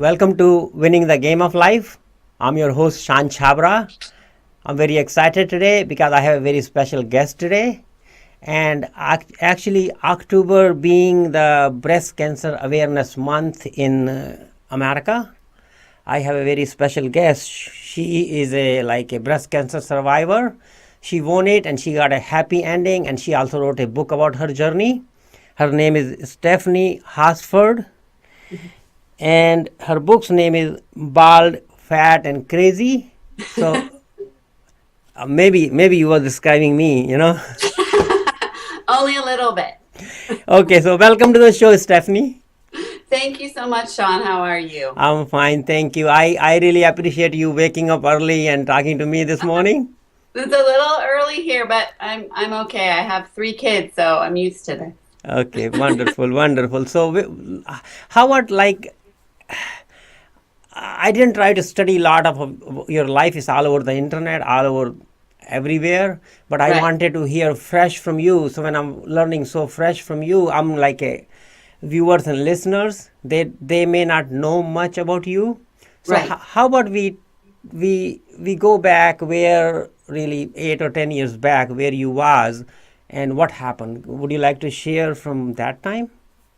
Welcome to Winning the Game of Life. I'm your host, Shawn Chhabra. I'm very excited today because I have a very special guest today. And actually, October being the Breast Cancer Awareness Month in America, I have a very special guest. She is a breast cancer survivor. She won it and she got a happy ending, and she also wrote a book about her journey. Her name is Stephanie Hosford, and her book's name is Bald, Fat, and Crazy. So maybe you were describing me, Only a little bit. Okay, so welcome to the show, Stephanie. Thank you so much, Shawn. How are you? I'm fine, thank you. I really appreciate you waking up early and talking to me this morning. It's a little early here, but I'm okay. I have 3 kids, so I'm used to this. Okay, wonderful, wonderful. So, how about I didn't try to study a lot of your life is all over the internet, all over everywhere, but I Right. wanted to hear fresh from you. So when I'm learning so fresh from you, I'm like a viewers and listeners. They may not know much about you. So Right. how about we go back where really 8 or 10 years back where you was and what happened? Would you like to share from that time?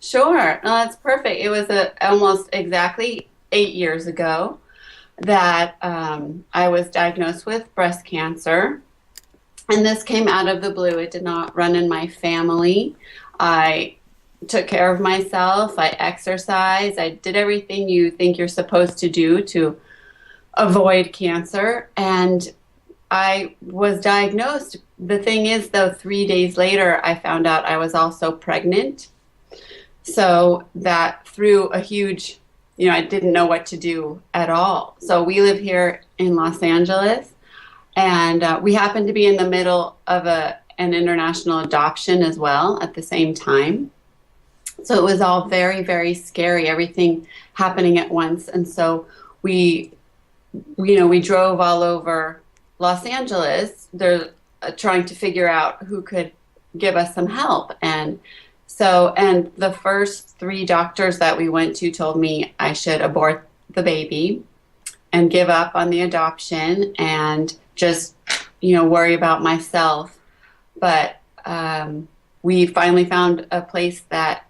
Sure. No, that's perfect. It was almost exactly 8 years ago that I was diagnosed with breast cancer. And this came out of the blue. It did not run in my family. I took care of myself. I exercised. I did everything you think you're supposed to do to avoid cancer. And I was diagnosed. The thing is, though, 3 days later, I found out I was also pregnant. So that threw a huge, I didn't know what to do at all. So we live here in Los Angeles, and we happened to be in the middle of an international adoption as well at the same time. So it was all very, very scary, everything happening at once. And so we drove all over Los Angeles. They're trying to figure out who could give us some help. And the first 3 doctors that we went to told me I should abort the baby and give up on the adoption and just, worry about myself. But we finally found a place that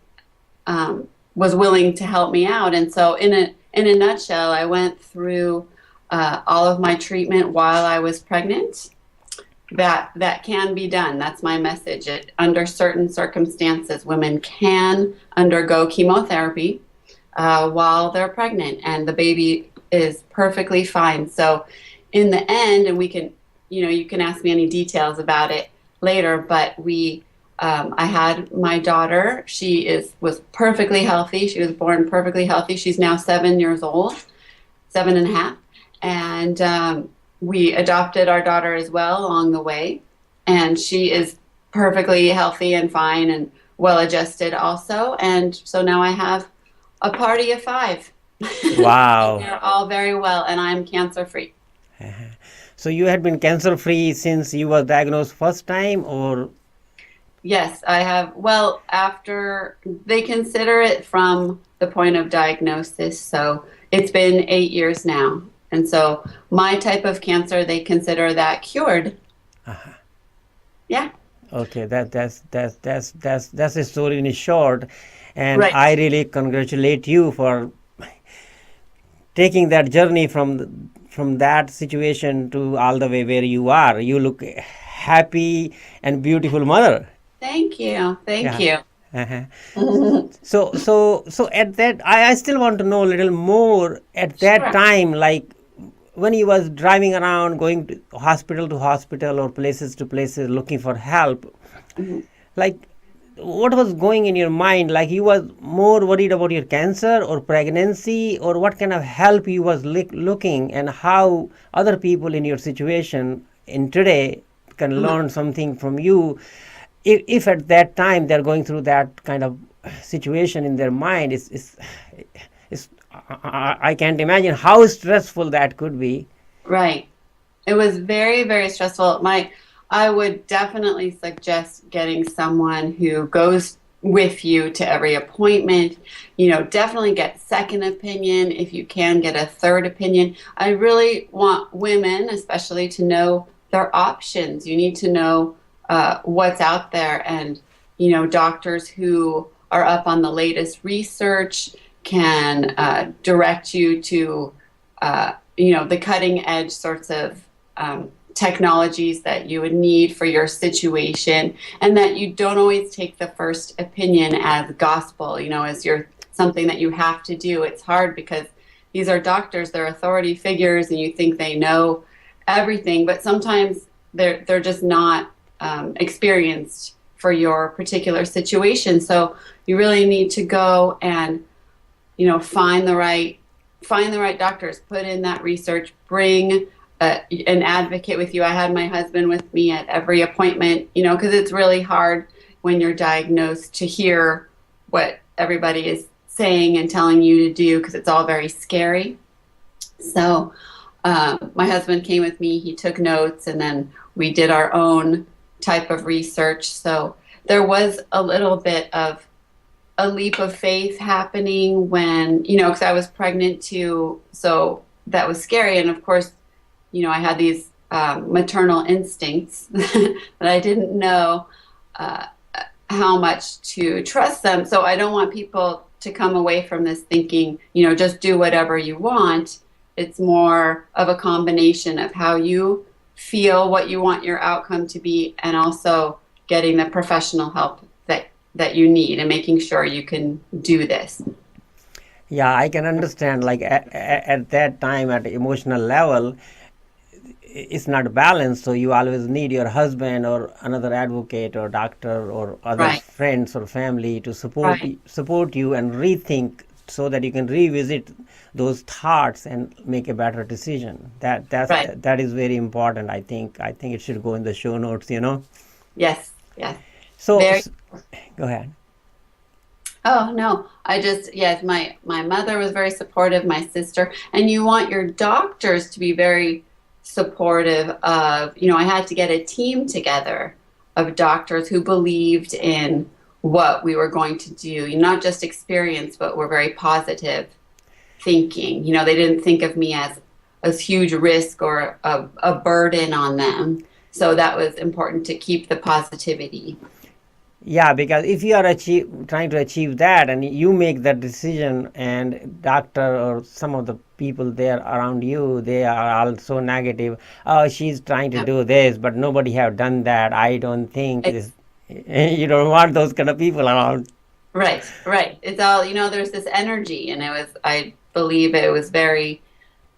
was willing to help me out. And so in a nutshell, I went through all of my treatment while I was pregnant. That can be done. That's my message. Under certain circumstances, women can undergo chemotherapy while they're pregnant, and the baby is perfectly fine. So in the end, and we can, you can ask me any details about it later, but I had my daughter. She was perfectly healthy. She was born perfectly healthy. She's now 7 years old, 7.5. And we adopted our daughter as well along the way. And she is perfectly healthy and fine and well adjusted also. And so now I have a party of 5. Wow. They're all very well, and I'm cancer free. So you had been cancer free since you were diagnosed first time, or? Yes, I have. Well, after they consider it from the point of diagnosis. So it's been 8 years now. And so my type of cancer, they consider that cured. Uh-huh. Yeah. Okay, that's a story in short, and Right. I really congratulate you for taking that journey from that situation to all the way where you are. You look happy and beautiful mother. Thank you. Thank Yeah. you. Uh-huh. So at that, I still want to know a little more at that Sure. time, like when you was driving around, going to hospital or places to places looking for help, Mhm. like what was going in your mind? Like you was more worried about your cancer or pregnancy, or what kind of help you was looking, and how other people in your situation in today can Uh-huh. learn something from you, if at that time they're going through that kind of situation in their mind. I can't imagine how stressful that could be. Right. It was very, very stressful. I would definitely suggest getting someone who goes with you to every appointment. Definitely get second opinion. If you can, get a third opinion. I really want women, especially, to know their options. You need to know what's out there, and doctors who are up on the latest research can direct you to the cutting edge sorts of technologies that you would need for your situation, and that you don't always take the first opinion as gospel, as something that you have to do. It's hard because these are doctors, they're authority figures, and you think they know everything, but sometimes they're just not experienced for your particular situation. So you really need to go and find the right doctors, put in that research, bring an advocate with you. I had my husband with me at every appointment, because it's really hard when you're diagnosed to hear what everybody is saying and telling you to do, because it's all very scary. So my husband came with me, he took notes, and then we did our own type of research. So there was a little bit of a leap of faith happening when, because I was pregnant too. So that was scary. And of course, I had these maternal instincts that I didn't know how much to trust them. So I don't want people to come away from this thinking, just do whatever you want. It's more of a combination of how you feel, what you want your outcome to be, and also getting the professional help that you need, and making sure you can do this. Yeah, I can understand. Like at that time, at the emotional level, it's not balanced, so you always need your husband or another advocate or doctor or other Right. friends or family to Right. support you and rethink, so that you can revisit those thoughts and make a better decision. Right. That is very important. I think it should go in the show notes. Yes. Yes. So Very. go ahead. Oh no, yes, my mother was very supportive, my sister, and you want your doctors to be very supportive of, I had to get a team together of doctors who believed in what we were going to do, not just experience, but were very positive thinking. They didn't think of me as a huge risk or a burden on them. So that was important, to keep the positivity. Yeah, because if you are trying to achieve that, and you make that decision, and doctor or some of the people there around you, they are also negative. Oh, she's trying to Yeah. do this, but nobody have done that. I don't think this. It's You don't want those kind of people around. right, right. It's all, there's this energy, and I believe it was very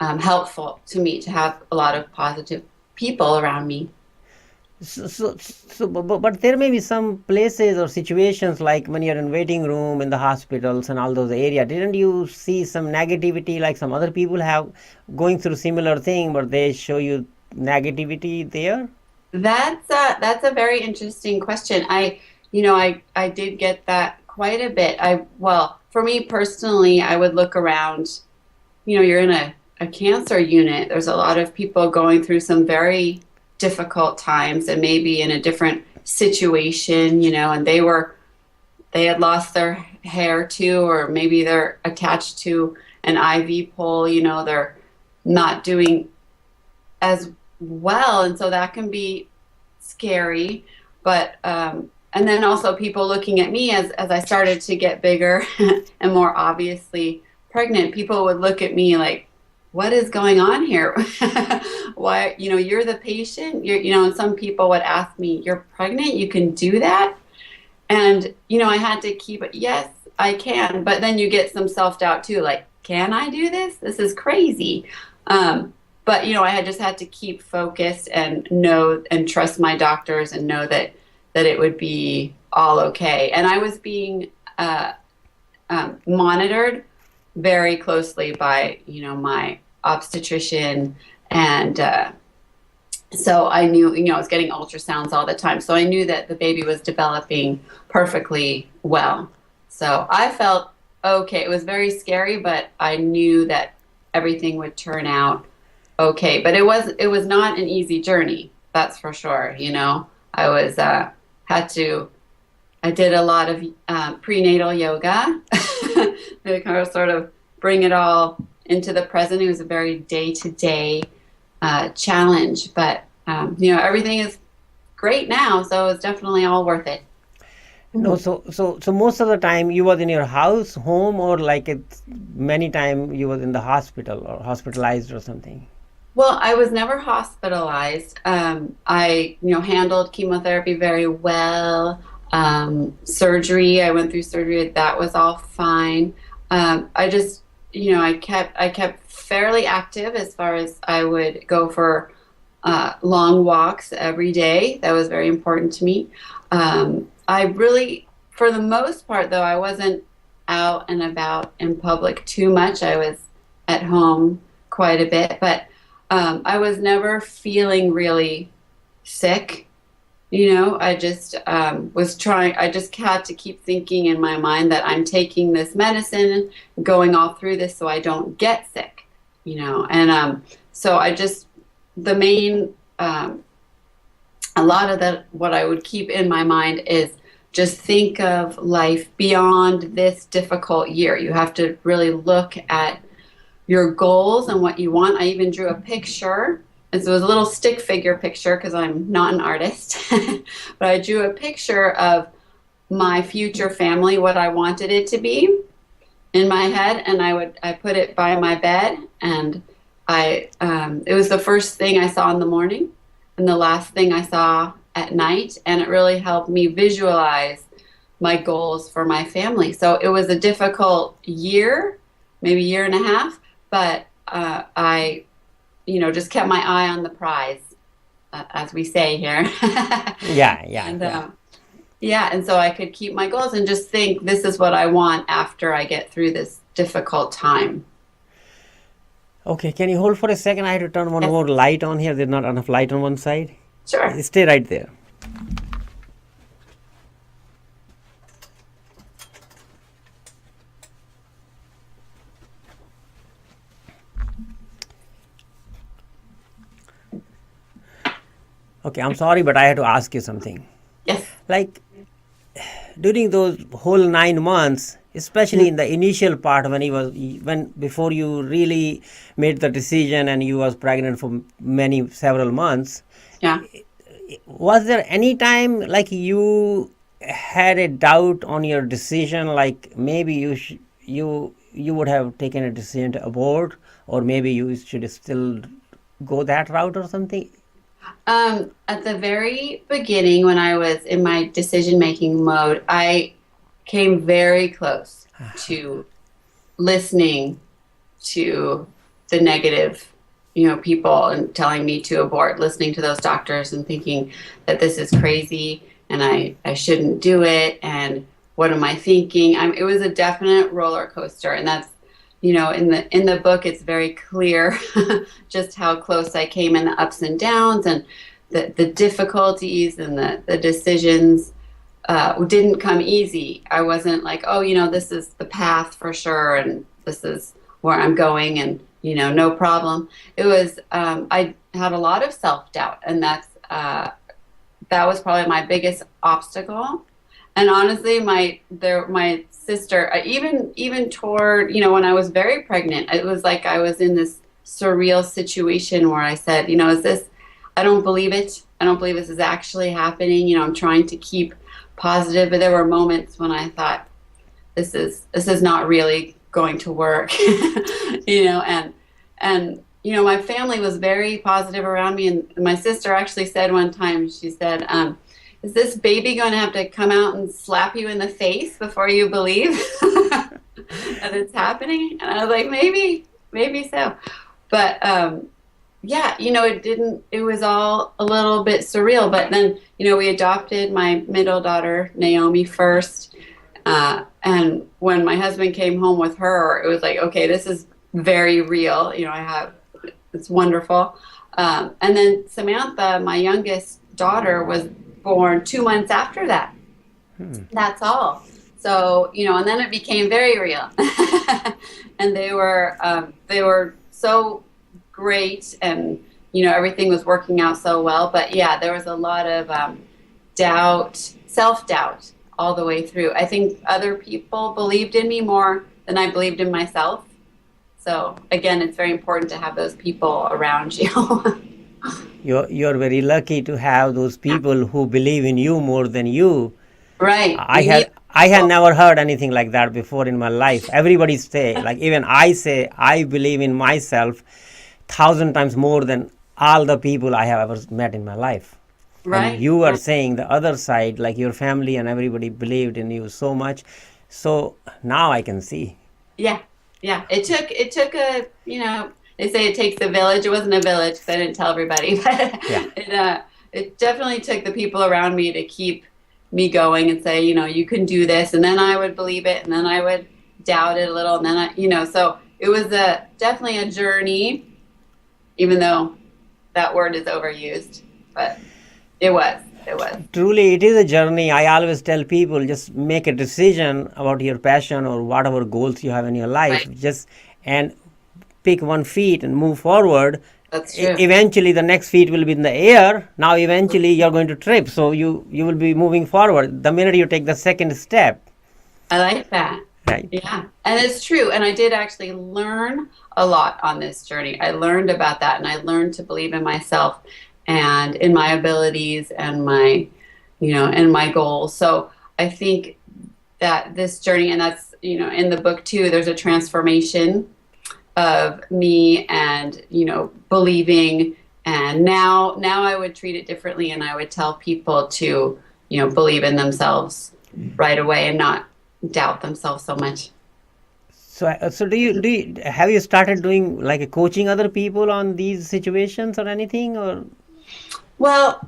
helpful to me to have a lot of positive people around me. But there may be some places or situations, like when you're in waiting room in the hospitals and all those areas. Didn't you see some negativity, like some other people have going through similar thing, but they show you negativity there? That's a very interesting question. I did get that quite a bit. Well, for me personally, I would look around. You're in a cancer unit. There's a lot of people going through some very difficult times, and maybe in a different situation, and they had lost their hair too, or maybe they're attached to an IV pole. They're not doing as well, and so that can be scary. But and then also people looking at me as I started to get bigger and more obviously pregnant. People would look at me like, what is going on here? Why, you're the patient, and some people would ask me, you're pregnant, you can do that? And I had to keep it, yes, I can. But then you get some self-doubt too, like, can I do this? This is crazy. But I had just had to keep focused and know and trust my doctors, and know that it would be all okay. And I was being monitored very closely by my obstetrician, and so I knew, I was getting ultrasounds all the time, so I knew that the baby was developing perfectly well. So I felt okay. It was very scary, but I knew that everything would turn out okay. But it was not an easy journey, that's for sure. I was had to I did a lot of prenatal yoga to kind of sort of bring it all into the present. It was a very day-to-day challenge, but everything is great now, so it's definitely all worth it. No, so most of the time you was in your house, home, or like it's many time you was in the hospital or hospitalized or something. Well, I was never hospitalized. I handled chemotherapy very well. Surgery, I went through surgery. That was all fine. I just, I kept fairly active as far as I would go for long walks every day. That was very important to me. I really, for the most part, though, I wasn't out and about in public too much. I was at home quite a bit, but I was never feeling really sick. I just I just had to keep thinking in my mind that I'm taking this medicine, going all through this so I don't get sick, and so the main, a lot of that, what I would keep in my mind is just think of life beyond this difficult year. You have to really look at your goals and what you want. I even drew a picture. And so it was a little stick figure picture because I'm not an artist. But I drew a picture of my future family, what I wanted it to be in my head. And I put it by my bed, and it was the first thing I saw in the morning and the last thing I saw at night. And it really helped me visualize my goals for my family. So it was a difficult year, maybe year and a half, but I just kept my eye on the prize, as we say here. And so I could keep my goals and just think, this is what I want after I get through this difficult time. Okay, can you hold for a second? I had to turn one more light on here. There's not enough light on one side. Sure. Stay right there. Okay, I'm sorry, but I had to ask you something. Yes. Like, during those whole 9 months, especially in the initial part before you really made the decision and you was pregnant for several months, was there any time like you had a doubt on your decision, like maybe you would have taken a decision to abort, or maybe you should still go that route or something? At the very beginning, when I was in my decision-making mode, I came very close to listening to the negative, people and telling me to abort, listening to those doctors and thinking that this is crazy and I shouldn't do it. And what am I thinking? It was a definite roller coaster. And that's, in the book, it's very clear just how close I came, and the ups and downs and the difficulties and the decisions didn't come easy. I wasn't like, this is the path for sure, and this is where I'm going, and no problem. It was I had a lot of self-doubt, and that was probably my biggest obstacle. And honestly, my sister, even toward, when I was very pregnant, it was like I was in this surreal situation where I said, is this, I don't believe it. I don't believe this is actually happening. I'm trying to keep positive, but there were moments when I thought, this is not really going to work, and my family was very positive around me. And my sister actually said one time, she said, is this baby going to have to come out and slap you in the face before you believe that it's happening? And I was like, maybe so. But it was all a little bit surreal. But then, we adopted my middle daughter, Naomi, first. And when my husband came home with her, it was like, okay, this is very real. It's wonderful. And then Samantha, my youngest daughter, was born 2 months after that. That's all. So, and then it became very real. And they were so great, and, everything was working out so well. But yeah, there was a lot of self-doubt all the way through. I think other people believed in me more than I believed in myself. So again, it's very important to have those people around you. You're very lucky to have those people who believe in you more than you. Right. I had never heard anything like that before in my life. Everybody say, like even I say, I believe in myself 1,000 times more than all the people I have ever met in my life. Right. And you are saying the other side, like your family and everybody believed in you so much. So now I can see. Yeah. Yeah. It took a, they say it takes a village. It wasn't a village because I didn't tell everybody, but Yeah. it definitely took the people around me to keep me going and say, you can do this. And then I would believe it. And then I would doubt it a little. And then so it was definitely a journey, even though that word is overused, but it was. Truly, it is a journey. I always tell people just make a decision about your passion or whatever goals you have in your life. Right. And pick one feet and move forward. That's true. Eventually, the next feet will be in the air. Now, eventually, you're going to trip. So you will be moving forward the minute you take the second step. I like that. Right. Yeah, and it's true. And I did actually learn a lot on this journey. I learned about that, and I learned to believe in myself and in my abilities and and my goals. So I think that this journey, and that's, in the book too, there's a transformation of me and, believing. And now I would treat it differently, and I would tell people to, believe in themselves right away and not doubt themselves so much. So do you have you started doing like coaching other people on these situations or anything, or? Well,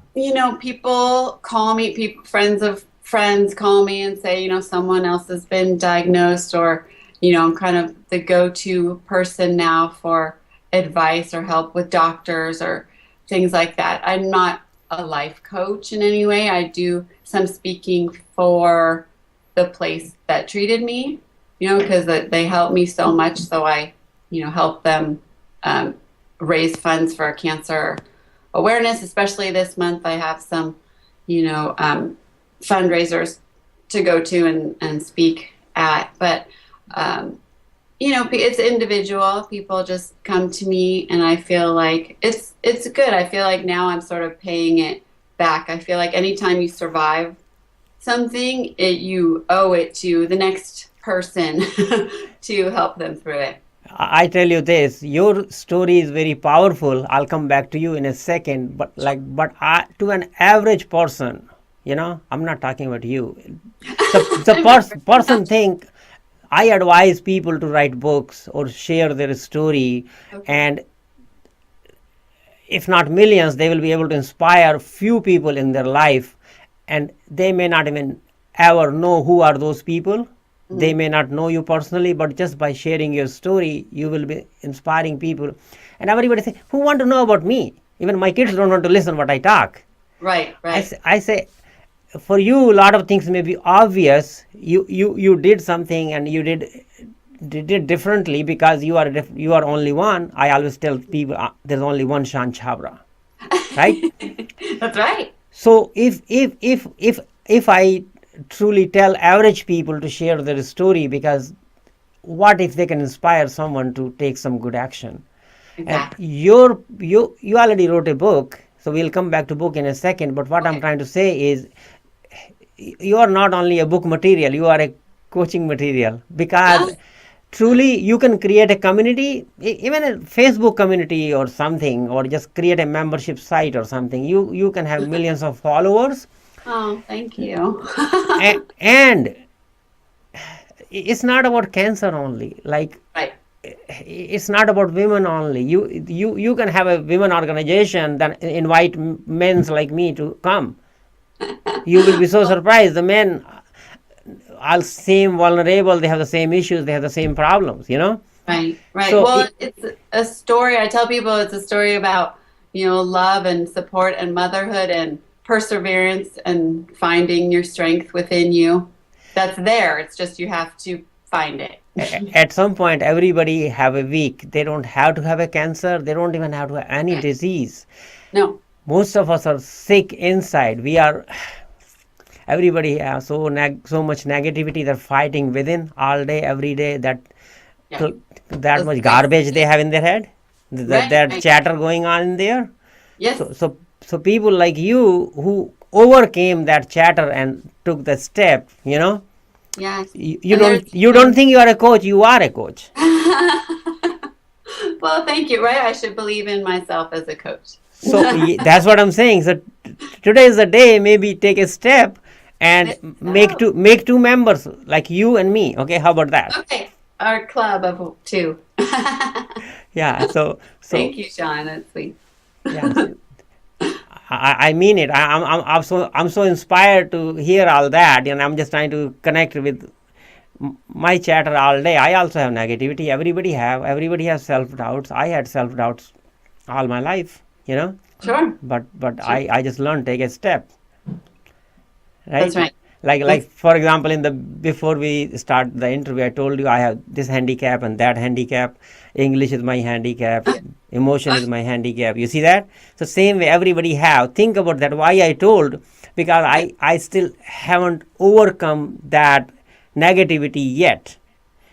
people call me, friends of friends call me and say, someone else has been diagnosed, or, I'm kind of the go-to person now for advice or help with doctors or things like that. I'm not a life coach in any way. I do some speaking for the place that treated me, because they helped me so much. So I, help them raise funds for cancer awareness. Especially this month, I have some, fundraisers to go to and speak at. But, it's individual. People just come to me, and I feel like it's good. I feel like now I'm sort of paying it back. I feel like anytime you survive something, you owe it to the next person to help them through it. I tell you this, your story is very powerful. I'll come back to you in a second. But to an average person, I'm not talking about you. The person think I advise people to write books or share their story, and if not millions, they will be able to inspire few people in their life, and they may not even ever know who are those people. Mm-hmm. They may not know you personally, but just by sharing your story, you will be inspiring people. And everybody say, who want to know about me? Even my kids don't want to listen what I talk. Right. I say, for you, a lot of things may be obvious. You did something, and you did it differently because you are only one. I always tell people there's only one Shawn Chhabra, right? That's right. So if I truly tell average people to share their story, because what if they can inspire someone to take some good action? Exactly. And you already wrote a book, so we'll come back to book in a second. But what I'm trying to say is, you are not only a book material, you are a coaching material, because truly you can create a community, even a Facebook community or something, or just create a membership site or something. You can have millions of followers. Oh, thank you. and it's not about cancer only. Like, right. It's not about women only. You can have a women organization that invite men like me to come. You will be so surprised. The men are same vulnerable. They have the same issues. They have the same problems. Right. So well, it's a story. I tell people it's a story about love and support and motherhood and perseverance and finding your strength within you. That's there. It's just you have to find it. At some point, everybody have a week. They don't have to have a cancer. They don't even have to have any disease. No. Most of us are sick inside. We are everybody has so much negativity. They're fighting within all day, every day. Yeah. That Those much things. garbage they have in their head. That Right. chatter going on in there. Yes. So people like you who overcame that chatter and took the step, Yes. you And there's don't think you are a coach. You are a coach. well, thank you. Right. I should believe in myself as a coach. So that's what I'm saying. So today is the day. Maybe take a step and make two members like you and me. Okay, how about that? Okay. Our club of two. Yeah. So Thank you, Shawn. That's sweet. yeah. I mean it. I'm so inspired to hear all that, and I'm just trying to connect with my chatter all day. I also have negativity. Everybody has self doubts. I had self doubts all my life. Sure. But Sure. I just learned take a step. Right. That's right. Like for example, before we start the interview, I told you I have this handicap and that handicap. English is my handicap. Emotion is my handicap. You see that? So same way everybody have. Think about that. Why I told, because I still haven't overcome that negativity yet.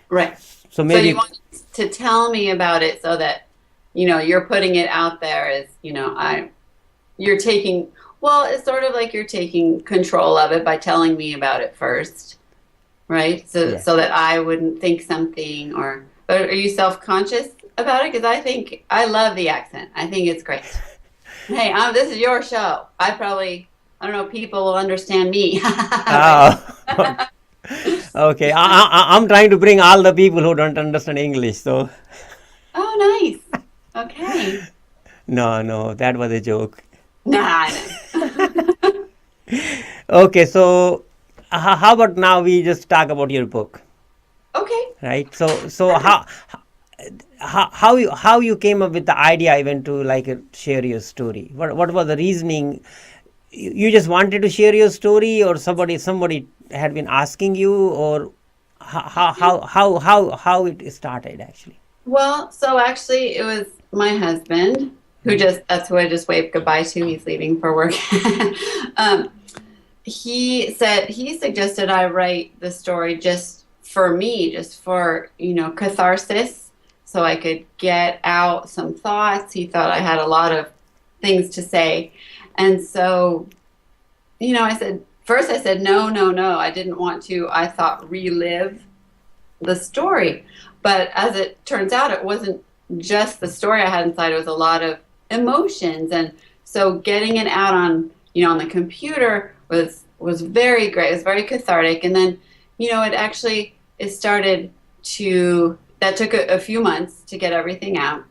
Right. So maybe you want to tell me about it so that you're putting it out there as you're taking. Well, it's sort of like you're taking control of it by telling me about it first, right? So that I wouldn't think something but are you self-conscious about it? Because I love the accent. I think it's great. Hey, this is your show. I don't know, people will understand me. Oh. Okay, I'm trying to bring all the people who don't understand English. So. Oh, nice. Okay. No, that was a joke. Nah. Okay, so how about now we just talk about your book? Okay. Right. So how you came up with the idea even to share your story? What was the reasoning? You just wanted to share your story, or somebody had been asking you, or how it started actually? Well, so actually it was my husband that's who I just waved goodbye to. He's leaving for work. He suggested I write the story just for me, just for, catharsis, so I could get out some thoughts. He thought I had a lot of things to say. And so, I said, no. I didn't want to, I thought, relive the story. But as it turns out, it wasn't just the story I had inside. It was a lot of emotions. And so getting it out on the computer was very great. It was very cathartic. And then, that took a few months to get everything out,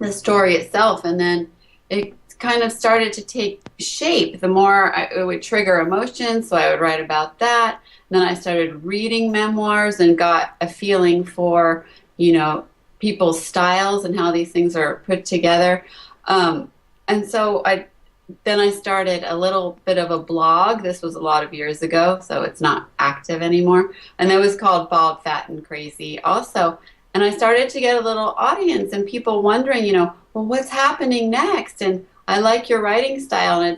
the story itself. And then it kind of started to take shape. The more it would trigger emotions, so I would write about that. And then I started reading memoirs and got a feeling for, people's styles and how these things are put together. And so I started a little bit of a blog. This was a lot of years ago, so it's not active anymore. And it was called Bald, Fat, and Crazy also. And I started to get a little audience and people wondering, well, what's happening next? And I like your writing style. And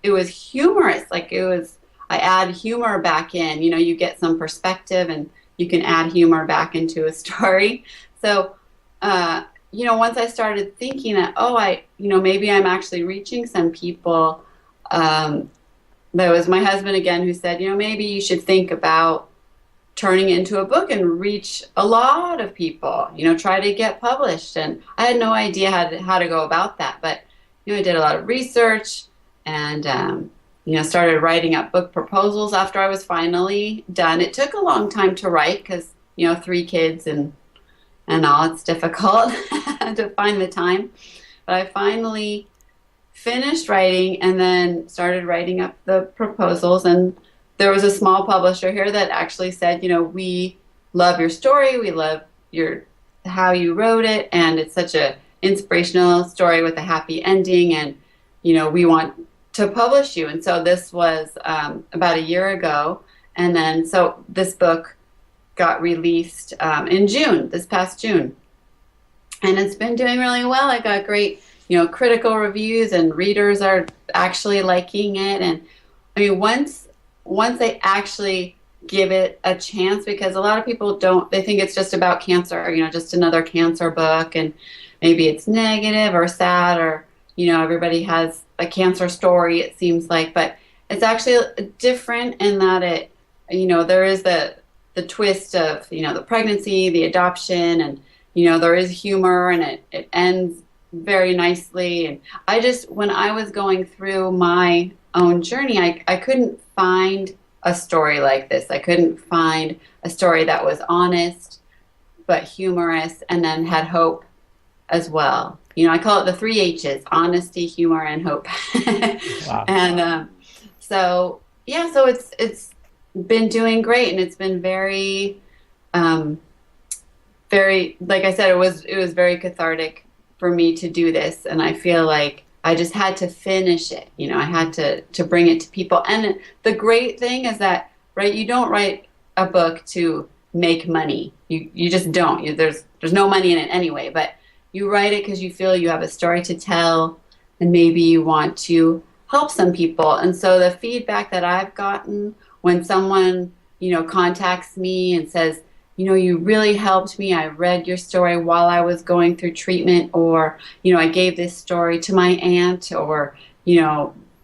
it was humorous. I add humor back in, you get some perspective and you can add humor back into a story. So, once I started thinking that, maybe I'm actually reaching some people, there was my husband again who said, maybe you should think about turning it into a book and reach a lot of people, try to get published. And I had no idea how to go about that. But, I did a lot of research and, started writing up book proposals after I was finally done. It took a long time to write because, 3 kids and all, it's difficult to find the time. But I finally finished writing and then started writing up the proposals. And there was a small publisher here that actually said, we love your story. We love how you wrote it. And it's such a inspirational story with a happy ending. And, we want to publish you. And so this was about a year ago. And then, so this book got released in June, this past June. And it's been doing really well. I got great, critical reviews and readers are actually liking it. And I mean, once once they actually give it a chance, because a lot of people they think it's just about cancer, just another cancer book, and maybe it's negative or sad, or, everybody has a cancer story, it seems like, but it's actually different in that there is the twist of, the pregnancy, the adoption, and, there is humor, and it ends very nicely. And when I was going through my own journey, I couldn't find a story like this. I couldn't find a story that was honest, but humorous, and then had hope as well. I call it the 3 H's: honesty, humor, and hope. Wow. And so it's been doing great, and it's been very, very, like I said, it was very cathartic for me to do this, and I feel like I just had to finish it. I had to bring it to people. And the great thing is that, right, you don't write a book to make money. You just don't. There's no money in it anyway, but you write it because you feel you have a story to tell, and maybe you want to help some people. And so the feedback that I've gotten when someone, contacts me and says, you really helped me. I read your story while I was going through treatment, or, I gave this story to my aunt, or,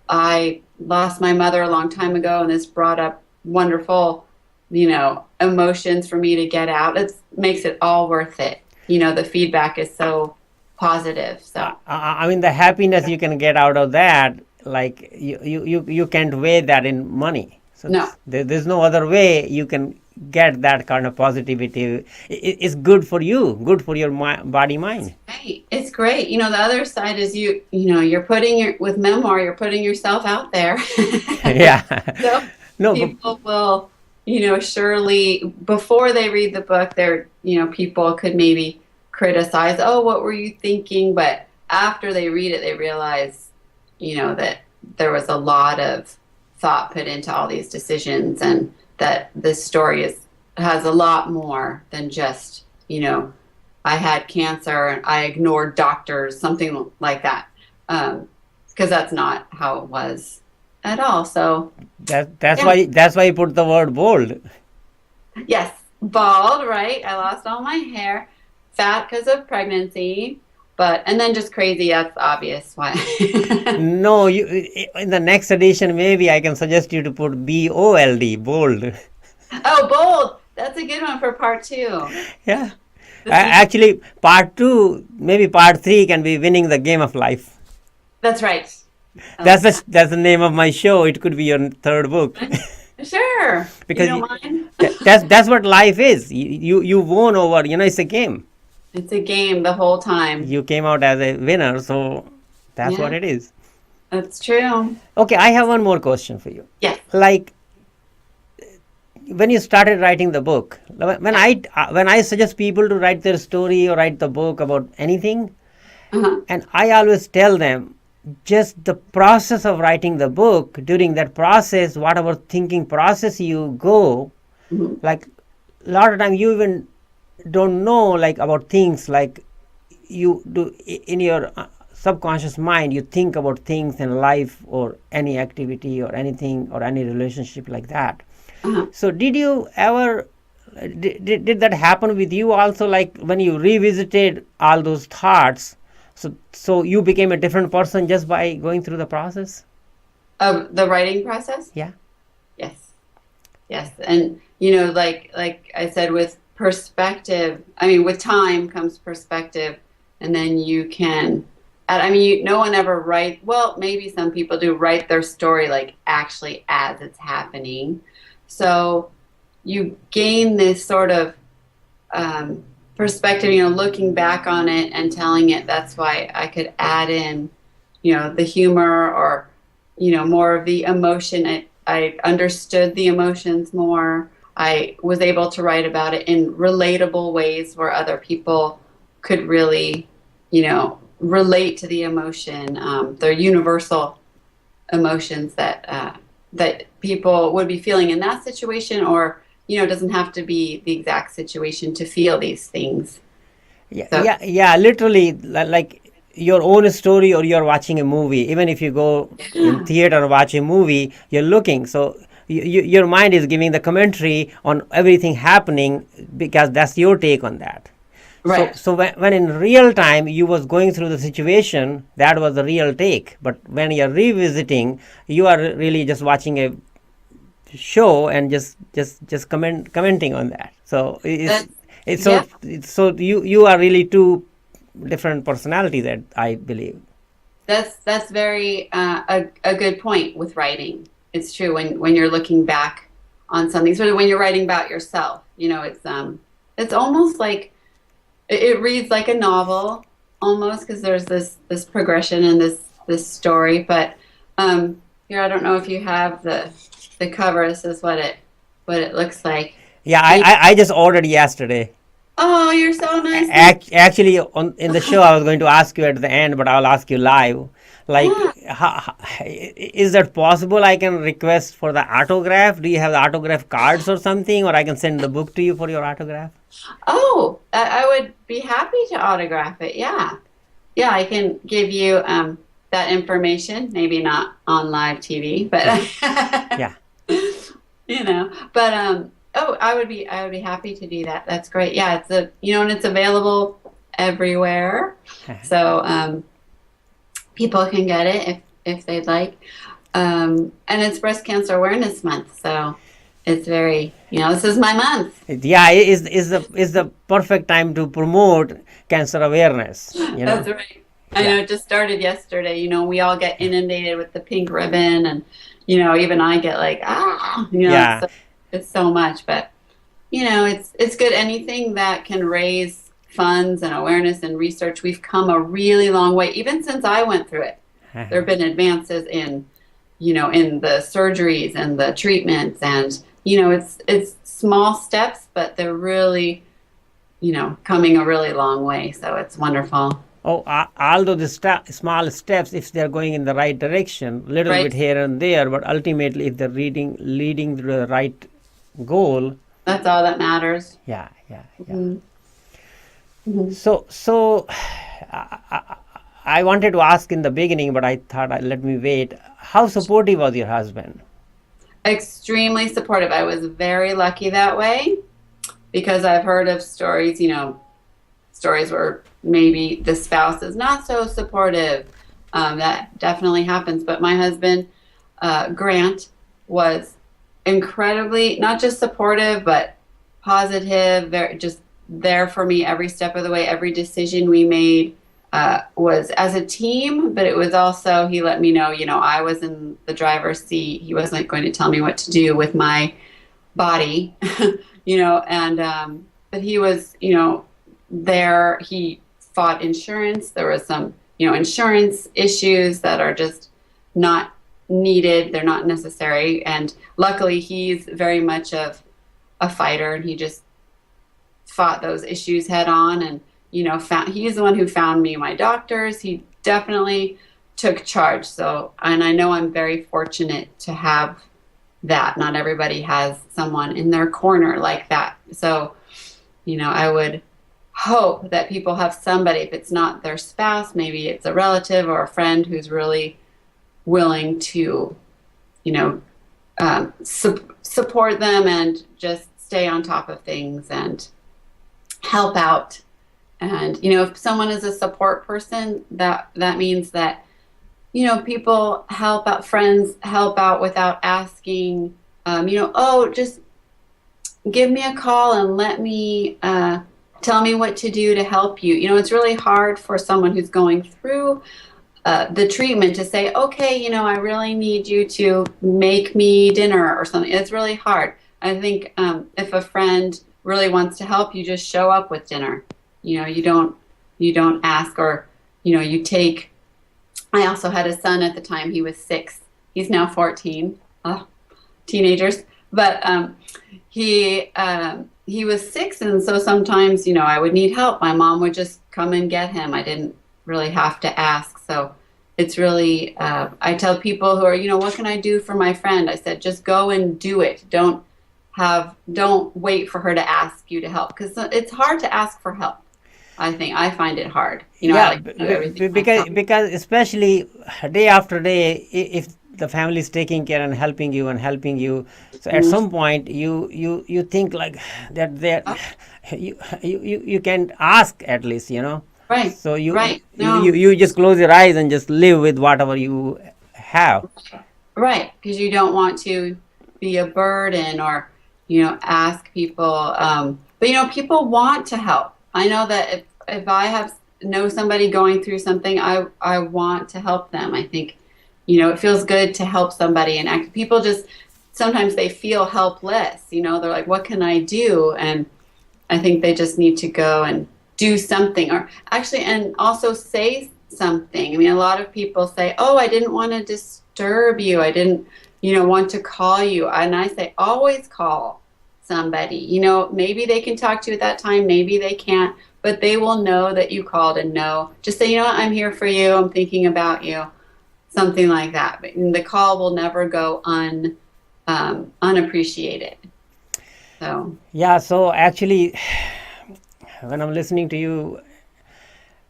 I lost my mother a long time ago, and this brought up wonderful, emotions for me to get out. It makes it all worth it. The feedback is so positive. So I mean, the happiness you can get out of that, like you can't weigh that in money. So no, there's no other way you can get that kind of positivity. It's good for you, good for your body, mind. It's great. The other side is you're putting with memoir, you're putting yourself out there. Yeah. So no, people will, surely before they read the book, people could maybe criticize, oh, what were you thinking? But after they read it, they realize, that there was a lot of thought put into all these decisions, and that this story has a lot more than just, I had cancer and I ignored doctors, something like that. Because that's not how it was at all. So that's why you put the word bold. Yes, bald, right? I lost all my hair, fat because of pregnancy, and then just crazy. That's obvious why. No, in the next edition, maybe I can suggest you to put BOLD, bold. Oh, bold. That's a good one for part 2. Yeah. Actually, part 2, maybe part 3 can be Winning the Game of Life. That's right. That's the name of my show. It could be your 3rd book. Sure. Because you don't mind? that's what life is. You won over. It's a game. It's a game the whole time. You came out as a winner, so that's what it is. That's true. Okay, I have one more question for you. Yes. Like, when you started writing the book, when I suggest people to write their story or write the book about anything, and I always tell them, just the process of writing the book, during that process, whatever thinking process you go, like a lot of time you even don't know, like, about things, like you do in your subconscious mind, you think about things in life or any activity or anything or any relationship like that. So did you ever, did that happen with you also, like when you revisited all those thoughts, so you became a different person just by going through the process? Of the writing process? Yeah. Yes. And, like I said, with perspective, with time comes perspective, and then you can, no one ever maybe some people do write their story like actually as it's happening. So you gain this sort of perspective, looking back on it and telling it. That's why I could add in, the humor, or, more of the emotion. I understood the emotions more. I was able to write about it in relatable ways where other people could really, relate to the emotion. They're universal emotions that people would be feeling in that situation, or, it doesn't have to be the exact situation to feel these things. Yeah, literally, like your own story, or you're watching a movie. Even if you go in theater and watch a movie, you're looking. So your mind is giving the commentary on everything happening because that's your take on that. Right. So when in real time you was going through the situation, that was the real take. But when you're revisiting, you are really just watching a show and just commenting on that. So you are really two different personalities, that I believe. That's very a good point with writing. It's true when you're looking back on something, sort of when you're writing about yourself. It's almost like it reads like a novel almost, because there's this progression and this story. But here, I don't know if you have the cover. This is what it looks like. Yeah, I just ordered yesterday. Oh, you're so nice. Actually, in the show, I was going to ask you at the end, but I'll ask you live. Like, is that possible? I can request for the autograph. Do you have the autograph cards or something, or I can send the book to you for your autograph? Oh, I would be happy to autograph it. Yeah, I can give you that information. Maybe not on live TV, but yeah. But I would be happy to do that. That's great. Yeah, it's and it's available everywhere, so people can get it if they'd like. And it's Breast Cancer Awareness Month, so it's very this is my month. Yeah, is the perfect time to promote cancer awareness. That's right. I know it just started yesterday. We all get inundated with the pink ribbon, and even I get like Yeah. It's so much, but it's good. Anything that can raise funds and awareness and research. We've come a really long way, even since I went through it. There have been advances in the surgeries and the treatments, and it's small steps, but they're really coming a really long way. So it's wonderful. Oh, although the small steps, if they're going in the right direction, little bit here and there, but ultimately, if they're leading to the right goal, that's all that matters. Yeah. Mm-hmm. Mm-hmm. So I wanted to ask in the beginning, but I thought let me wait. How supportive was your husband? Extremely supportive. I was very lucky that way, because I've heard of stories, stories where maybe the spouse is not so supportive. That definitely happens. But my husband, Grant, was incredibly not just supportive, but positive, just there for me every step of the way. Every decision we made was as a team, but it was also, he let me know, I was in the driver's seat. He wasn't going to tell me what to do with my body, but he was, there. He fought insurance. There was some, insurance issues that are just not needed. They're not necessary. And luckily, he's very much of a fighter, and he just fought those issues head on. And, he's the one who found me my doctors. He definitely took charge. So, and I know I'm very fortunate to have that. Not everybody has someone in their corner like that. So, I would hope that people have somebody, if it's not their spouse, maybe it's a relative or a friend who's really willing to, support them and just stay on top of things and help out. And, if someone is a support person, that means that, people help out, friends help out without asking, just give me a call and let me, tell me what to do to help you. It's really hard for someone who's going through the treatment to say, okay, I really need you to make me dinner or something. It's really hard. I think if a friend really wants to help, you just show up with dinner. You don't ask, or, you take. I also had a son at the time. He was 6. He's now 14. Teenagers. But he was 6, and so sometimes, I would need help. My mom would just come and get him. I didn't really have to ask. So it's really, I tell people who are, what can I do for my friend? I said, just go and do it. Don't wait for her to ask you to help, because it's hard to ask for help. I find it hard. I like to do everything because especially day after day, if the family is taking care and helping you. So at some point you think like that you can't ask at least, Right. so Right. No. you just close your eyes and just live with whatever you have. Right, because you don't want to be a burden or, ask people. But people want to help. I know that if I know somebody going through something, I want to help them. I think, it feels good to help somebody, and people just sometimes they feel helpless. They're like, what can I do? And I think they just need to go and do something, or actually, and also say something. I mean, a lot of people say, oh, I didn't want to disturb you. I didn't, want to call you. And I say, always call somebody. Maybe they can talk to you at that time. Maybe they can't, but they will know that you called and know. Just say, I'm here for you. I'm thinking about you. Something like that. But the call will never go unappreciated. So. Yeah, so actually, when I'm listening to you,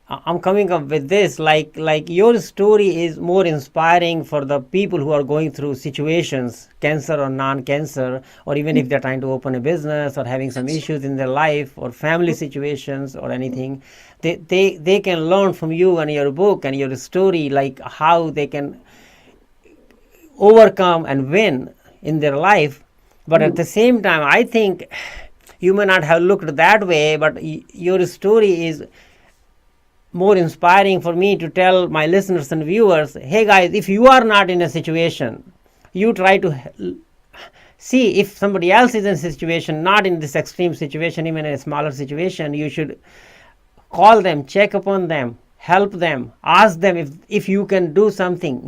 I'm coming up with this, like your story is more inspiring for the people who are going through situations, cancer or non-cancer, or even if they're trying to open a business or having some issues in their life or family situations or anything. They can learn from you and your book and your story, like how they can overcome and win in their life. But at the same time, I think you may not have looked that way, but your story is more inspiring for me to tell my listeners and viewers, hey guys, if you are not in a situation, you try to see if somebody else is in a situation, not in this extreme situation, even in a smaller situation, you should call them, check upon them, help them, ask them if you can do something,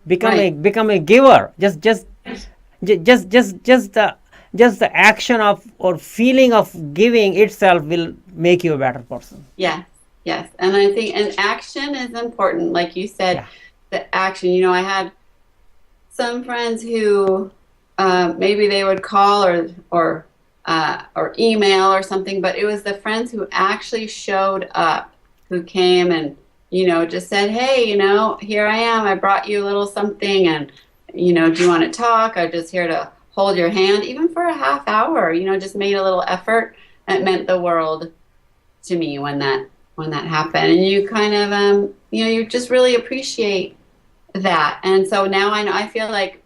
become a giver. Just the action of or feeling of giving itself will make you a better person. Yes, and I think action is important. Like you said, the action. I had some friends who maybe they would call or email or something, but it was the friends who actually showed up, who came and just said, hey, here I am. I brought you a little something, and do you want to talk? I'm just here to hold your hand, even for a half hour. Just made a little effort. It meant the world to me when that happened, and you kind of you just really appreciate that. And so now I feel like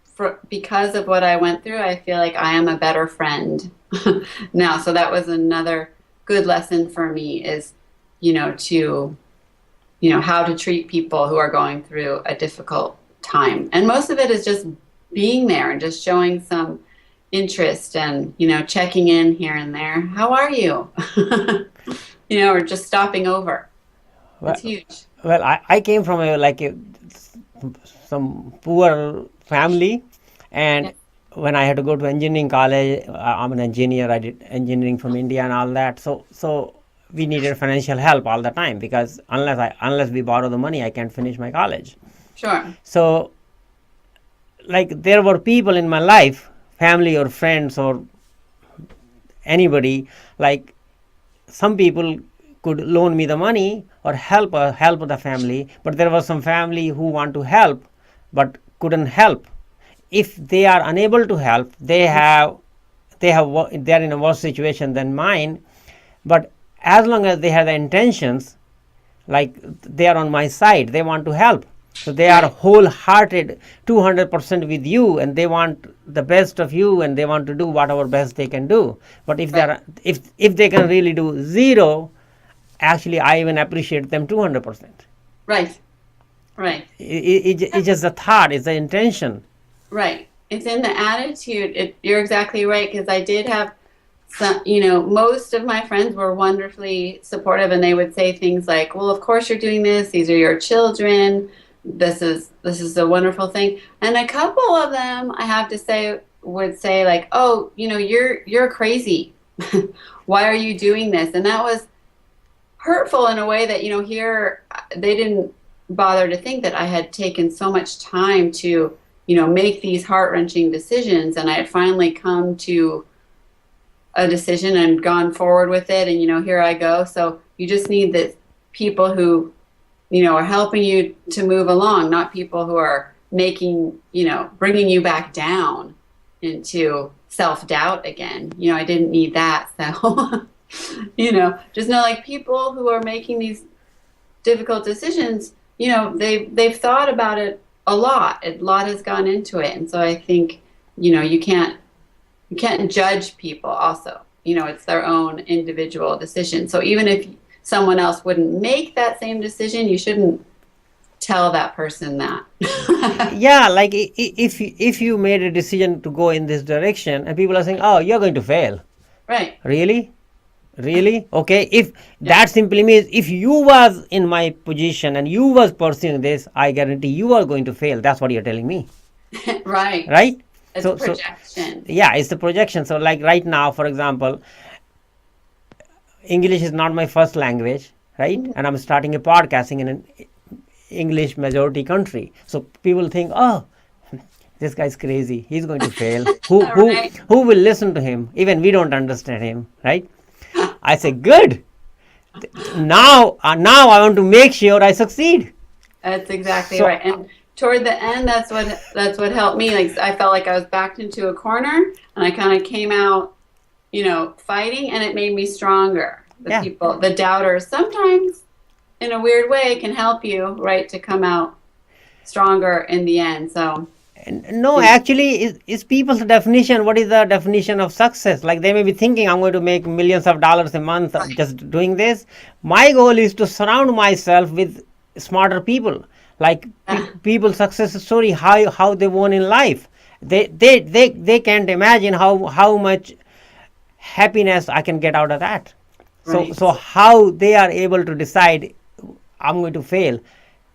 because of what I went through, I feel like I am a better friend now. So that was another good lesson for me, is to how to treat people who are going through a difficult time. And most of it is just being there and just showing some interest and checking in here and there. How are you? Or just stopping over. It's huge. Well, I came from some poor family, and when I had to go to engineering college, I'm an engineer. I did engineering from India and all that. So we needed financial help all the time, because unless we borrow the money, I can't finish my college. Sure. So, there were people in my life, family or friends or anybody, some people could loan me the money or help the family, but there was some family who want to help but couldn't help. If they are unable to help, they are in a worse situation than mine. But as long as they have the intentions, they are on my side, they want to help. So they are wholehearted, 200% with you, and they want the best of you, and they want to do whatever best they can do. But if they can really do zero, actually I even appreciate them 200%. Right. It's just the thought, it's the intention. Right. It's in the attitude. You're exactly right, because I did have some, most of my friends were wonderfully supportive, and they would say things like, well, of course you're doing this. These are your children. This is a wonderful thing. And a couple of them, I have to say, would say like, oh, you're crazy. Why are you doing this? And that was hurtful in a way that, here they didn't bother to think that I had taken so much time to, make these heart-wrenching decisions. And I had finally come to a decision and gone forward with it. And, here I go. So you just need the people who, are helping you to move along, not people who are bringing you back down into self-doubt again. I didn't need that. So, just know, like, people who are making these difficult decisions, they've thought about it a lot. A lot has gone into it. And so I think, you can't judge people also. It's their own individual decision. So even if someone else wouldn't make that same decision, you shouldn't tell that person that. Yeah, like if you made a decision to go in this direction and people are saying, oh, you're going to fail. Right. Really? Okay, if that simply means if you was in my position and you was pursuing this, I guarantee you are going to fail. That's what you're telling me. Right. It's projection. It's the projection. So like right now, for example, English is not my first language, right? Mm-hmm. And I'm starting a podcasting in an English majority country. So people think, oh, this guy's crazy. He's going to fail. Who will listen to him? Even we don't understand him, right? I say, good. Now I want to make sure I succeed. That's exactly right. And toward the end, that's what helped me. Like, I felt like I was backed into a corner, and I kind of came out, fighting, and it made me stronger. The doubters, sometimes in a weird way, can help you, right, to come out stronger in the end. So. No, actually, is people's definition. What is the definition of success? Like, they may be thinking, I'm going to make millions of dollars a month just doing this. My goal is to surround myself with smarter people. Like, people's success story, how they won in life. They can't imagine how much happiness I can get out of that. Right. So how they are able to decide, I'm going to fail.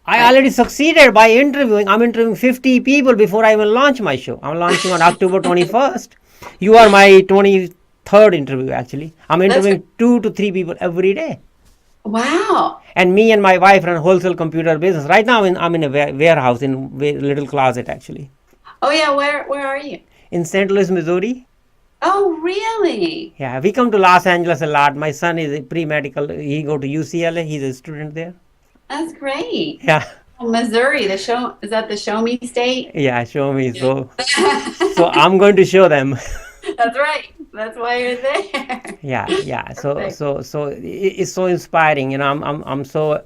I already succeeded by interviewing. I'm interviewing 50 people before I even launch my show. I'm launching on October 21st. You are my 23rd interview, actually. I'm interviewing 2 to 3 people every day. Wow. And me and my wife run a wholesale computer business. Right now, I'm in a warehouse in a little closet, actually. Oh, yeah. Where are you? In St. Louis, Missouri. Oh, really? Yeah, we come to Los Angeles a lot. My son is a pre-medical. He go to UCLA. He's a student there. That's great. Yeah. Missouri, is that the show me state? Yeah, show me. So I'm going to show them. That's right. That's why you're there. Yeah. So it's so inspiring. I'm so.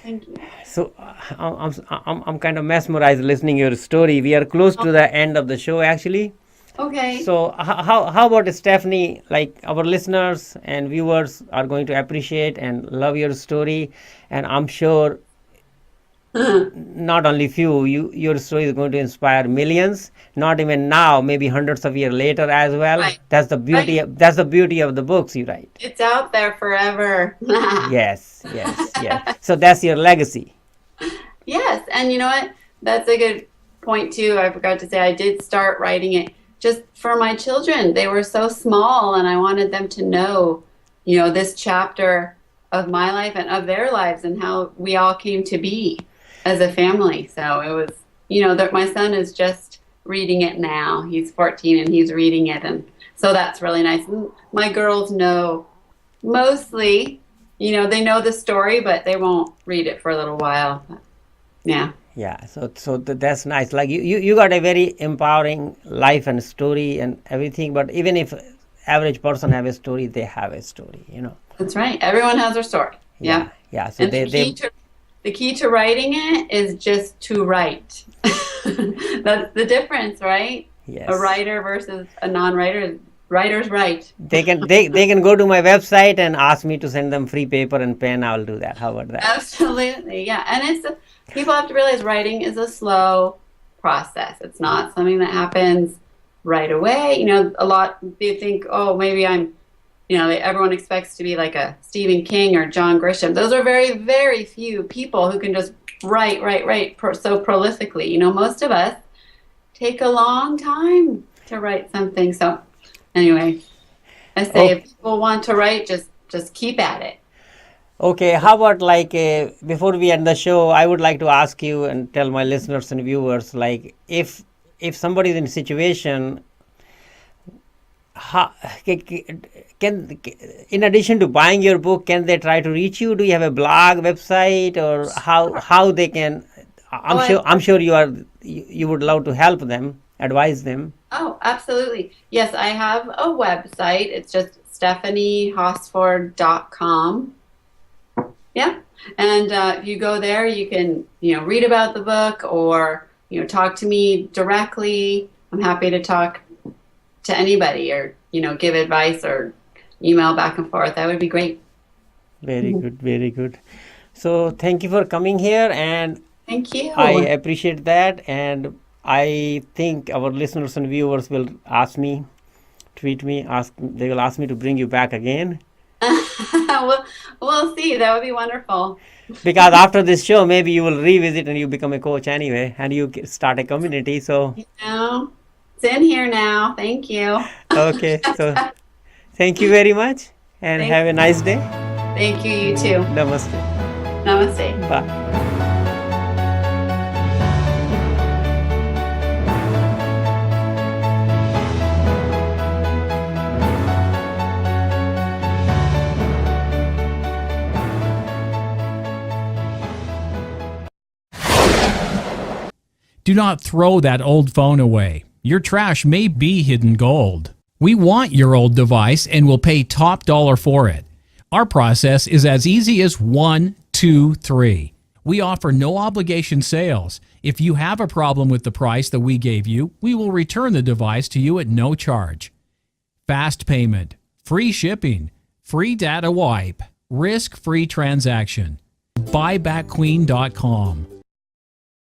Thank you. So I'm kind of mesmerized listening to your story. We are close to the end of the show, actually. Okay. So how about Stephanie? Like, our listeners and viewers are going to appreciate and love your story, and I'm sure not only few, your story is going to inspire millions. Not even now, maybe hundreds of years later as well. Right. That's the beauty. Right. That's the beauty of the books you write. It's out there forever. Yes. So that's your legacy. Yes, and you know what? That's a good point too. I forgot to say I did start writing it just for my children. They were so small, and I wanted them to know, this chapter of my life and of their lives and how we all came to be as a family. So it was, that my son is just reading it now. He's 14 and he's reading it. And so that's really nice. And my girls know mostly, they know the story, but they won't read it for a little while. But, yeah. Yeah, so that's nice. Like, you got a very empowering life and story and everything. But even if average person have a story, they have a story. That's right. Everyone has their story. Yeah. So and the key to writing it is just to write. That's the difference, right? Yes. A writer versus a non-writer. Writers write. They can go to my website and ask me to send them free paper and pen. I'll do that. How about that? Absolutely, yeah. And people have to realize writing is a slow process. It's not something that happens right away. A lot they think, oh, maybe I'm, everyone expects to be like a Stephen King or John Grisham. Those are very, very few people who can just write so prolifically. Most of us take a long time to write something. So anyway, I say if people want to write, just keep at it. Okay, how about before we end the show, I would like to ask you and tell my listeners and viewers, like, if somebody is in a situation, can in addition to buying your book, can they try to reach you? Do you have a blog, website, or how they can I'm sure you would love to help them, advise them. Oh, absolutely. Yes, I have a website. It's just stephaniehosford.com. Yeah. And if you go there, you can, read about the book or, talk to me directly. I'm happy to talk to anybody or, give advice or email back and forth. That would be great. Very good, very good. So thank you for coming here, and thank you. I appreciate that, and I think our listeners and viewers will tweet me, they will ask me to bring you back again. We'll see. That would be wonderful. Because after this show, maybe you will revisit and you become a coach anyway, and you start a community. So it's in here now. Thank you. Okay, so thank you very much, and have a nice day. Thank you. You too. Namaste. Namaste. Bye. Do not throw that old phone away. Your trash may be hidden gold. We want your old device and will pay top dollar for it. Our process is as easy as 1, 2, 3. We offer no obligation sales. If you have a problem with the price that we gave you, we will return the device to you at no charge. Fast payment, free shipping, free data wipe, risk-free transaction. Buybackqueen.com.